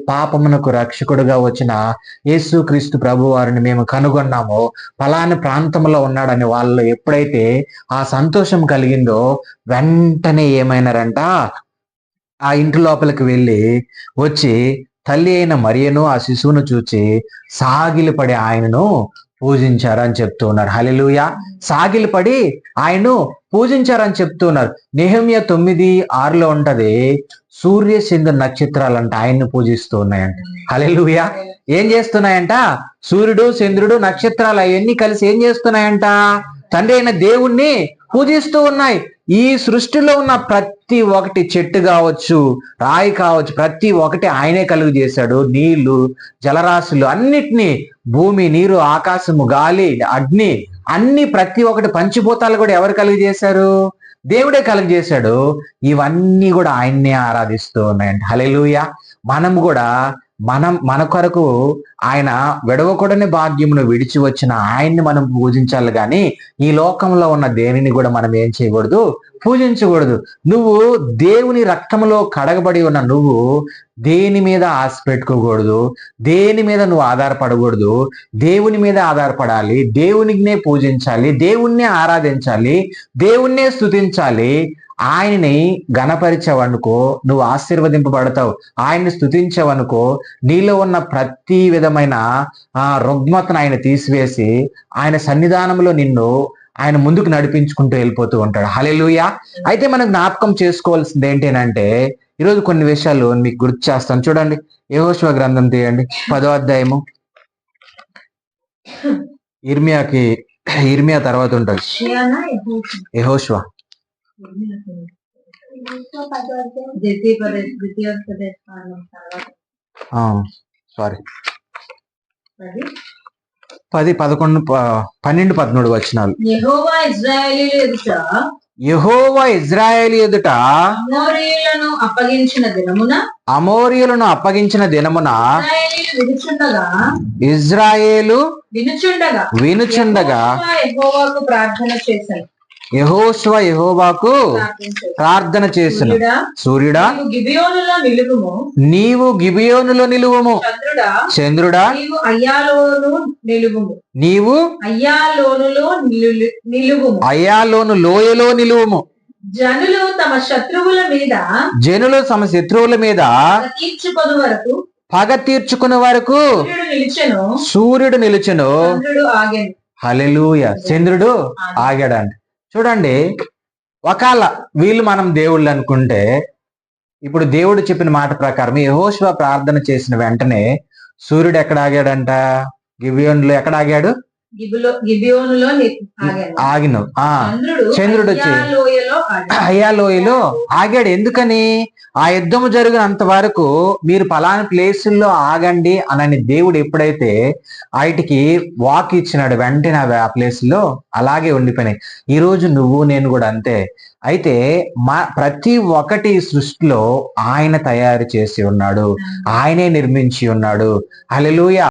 పాపమునకు రక్షకుడుగా వచ్చిన యేసుక్రీస్తు ప్రభు వారిని మేము కనుగొన్నామో, ఫలాని ప్రాంతంలో ఉన్నాడని వాళ్ళు ఎప్పుడైతే ఆ సంతోషం కలిగిందో, వెంటనే ఏమైనారంట, ఆ ఇంటి లోపలికి వెళ్ళి వచ్చి తల్లి అయిన మరియను ఆ శిశువును చూచి సాగిలపడి ఆయనను పూజించారని చెప్తూ ఉన్నారు. హల్లెలూయా. సాగిలపడి ఆయన్ను పూజించారని చెప్తూ ఉన్నారు. నెహెమ్యా 9:6 ఉంటది, సూర్య చంద్ర నక్షత్రాలంట ఆయన్ని పూజిస్తూ ఉన్నాయంట. హల్లెలూయా. ఏం చేస్తున్నాయంట? సూర్యుడు, చంద్రుడు, నక్షత్రాలు అవన్నీ కలిసి ఏం చేస్తున్నాయంట? తండ్రి అయిన దేవుణ్ణి పూజిస్తూ ఉన్నాయి. ఈ సృష్టిలో ఉన్న ప్రతి ఒక్కటి, చెట్టు కావచ్చు, రాయి కావచ్చు, ప్రతి ఒక్కటి ఆయనే కలుగు చేశాడు. నీళ్లు, జలరాశులు అన్నిటినీ, భూమి, నీరు, ఆకాశము, గాలి, అగ్ని, అన్ని ప్రతి ఒక్కటి, పంచభూతాలు కూడా ఎవరు కలుగు చేశారు? దేవుడే కలుగు చేశాడు. ఇవన్నీ కూడా ఆయన్నే ఆరాధిస్తూ ఉన్నాయంట. హల్లెలూయా. మనం కూడా మన కొరకు ఆయన విడవకూడని భాగ్యమును విడిచి వచ్చిన ఆయన్ని మనం పూజించాలి, కానీ ఈ లోకంలో ఉన్న దేనిని కూడా మనం ఏం చేయకూడదు? పూజించకూడదు. నువ్వు దేవుని రక్తంలో కడగబడి ఉన్న నువ్వు దేని మీద ఆశ పెట్టుకోకూడదు, దేని మీద నువ్వు ఆధారపడకూడదు. దేవుని మీద ఆధారపడాలి, దేవునినే పూజించాలి, దేవుణ్ణే ఆరాధించాలి, దేవుణ్ణే స్తుతించాలి. ఆయనని గణపరిచావనుకో నువ్వు ఆశీర్వదింపబడతావు. ఆయన్ని స్తుతించావనుకో నీలో ఉన్న ప్రతి విధమైన రుగ్మతను ఆయన తీసివేసి ఆయన సన్నిధానంలో నిన్ను ఆయన ముందుకు నడిపించుకుంటూ వెళ్ళిపోతూ ఉంటాడు. హల్లెలూయా. అయితే మనం జ్ఞాపకం చేసుకోవాల్సింది ఏంటంటే, ఈరోజు కొన్ని విషయాలు మీకు గుర్తు చేస్తాను. చూడండి, యెహోషువ గ్రంథం తీయండి, 10వ అధ్యాయము. ఇర్మియా తర్వాత ఉంటుంది యెహోషువ. సారీ, 10, 11, 12, 13 వచనాలు. యెహోవా ఇశ్రాయేలు ఎదుట అమోరీయులను అప్పగించిన దినమున ఇశ్రాయేలు వినుచుండగా యెహోషువ యెహోవాకు ప్రార్థన చేసెను. సూర్యుడా నీవు గిబియోనులో నిలువుము, చంద్రుడా నీవు అయ్యాలోను లోయలో నిలువుము. జనులు తమ శత్రువుల మీద పగ తీర్చుకునే వరకు సూర్యుడు నిలుచెను. హల్లెలూయా. చంద్రుడు ఆగాడంట. చూడండి, ఒకవేళ వీళ్ళు మనం దేవుళ్ళు అనుకుంటే, ఇప్పుడు దేవుడు చెప్పిన మాట ప్రకారం యెహోషువ ప్రార్థన చేసిన వెంటనే సూర్యుడు ఎక్కడ ఆగాడంట? గిబియోనులో. ఎక్కడ ఆగాడు? ఆగిను. చంద్రుడు వచ్చి అయ్యాలోయలో ఆగాడు. ఎందుకని? ఆ యుద్ధము జరిగినంత వరకు మీరు పలానా ప్లేసుల్లో ఆగండి అని దేవుడు ఎప్పుడైతే వాటికి వాక్ ఇచ్చినాడు, వెంటనే ఆ ప్లేసుల్లో అలాగే ఉండిపోయినాయి. ఈరోజు నువ్వు నేను కూడా అంతే. అయితే ప్రతి ఒక్కటి సృష్టిలో ఆయన తయారు చేసి ఉన్నాడు, ఆయనే నిర్మించి ఉన్నాడు. హల్లెలూయా.